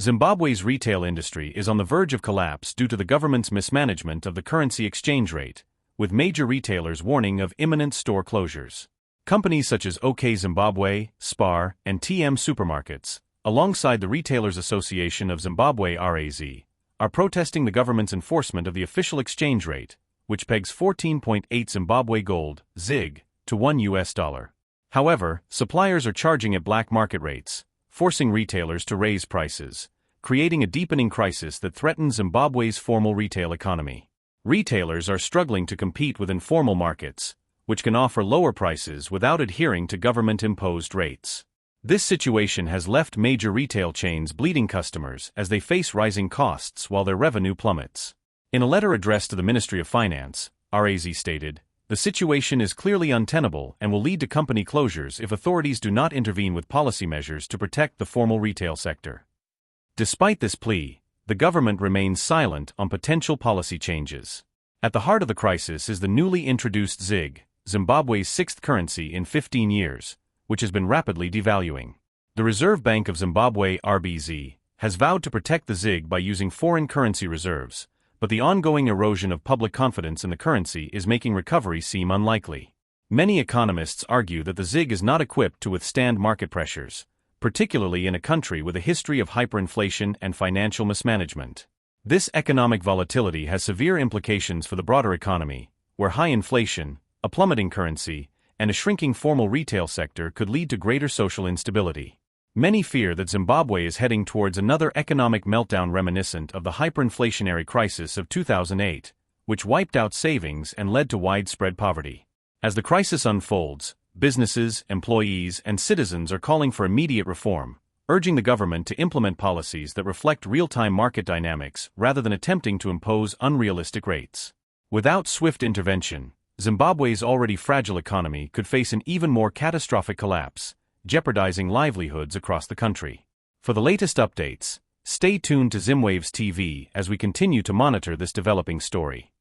Zimbabwe's retail industry is on the verge of collapse due to the government's mismanagement of the currency exchange rate, with major retailers warning of imminent store closures. Companies such as OK Zimbabwe, SPAR, and TM Supermarkets, alongside the Retailers Association of Zimbabwe (RAZ), are protesting the government's enforcement of the official exchange rate, which pegs 14.8 Zimbabwe gold (ZiG) to $1. However, suppliers are charging at black market rates, forcing retailers to raise prices, creating a deepening crisis that threatens Zimbabwe's formal retail economy. Retailers are struggling to compete with informal markets, which can offer lower prices without adhering to government-imposed rates. This situation has left major retail chains bleeding customers as they face rising costs while their revenue plummets. In a letter addressed to the Ministry of Finance, RAZ stated, "The situation is clearly untenable and will lead to company closures if authorities do not intervene with policy measures to protect the formal retail sector." Despite this plea, the government remains silent on potential policy changes. At the heart of the crisis is the newly introduced ZiG, Zimbabwe's sixth currency in 15 years, which has been rapidly devaluing. The Reserve Bank of Zimbabwe (RBZ) has vowed to protect the ZiG by using foreign currency reserves, but the ongoing erosion of public confidence in the currency is making recovery seem unlikely. Many economists argue that the ZiG is not equipped to withstand market pressures, particularly in a country with a history of hyperinflation and financial mismanagement. This economic volatility has severe implications for the broader economy, where high inflation, a plummeting currency, and a shrinking formal retail sector could lead to greater social instability. Many fear that Zimbabwe is heading towards another economic meltdown reminiscent of the hyperinflationary crisis of 2008, which wiped out savings and led to widespread poverty. As the crisis unfolds, businesses, employees, and citizens are calling for immediate reform, urging the government to implement policies that reflect real-time market dynamics rather than attempting to impose unrealistic rates. Without swift intervention, Zimbabwe's already fragile economy could face an even more catastrophic collapse, jeopardizing livelihoods across the country. For the latest updates, stay tuned to Zimwaves TV as we continue to monitor this developing story.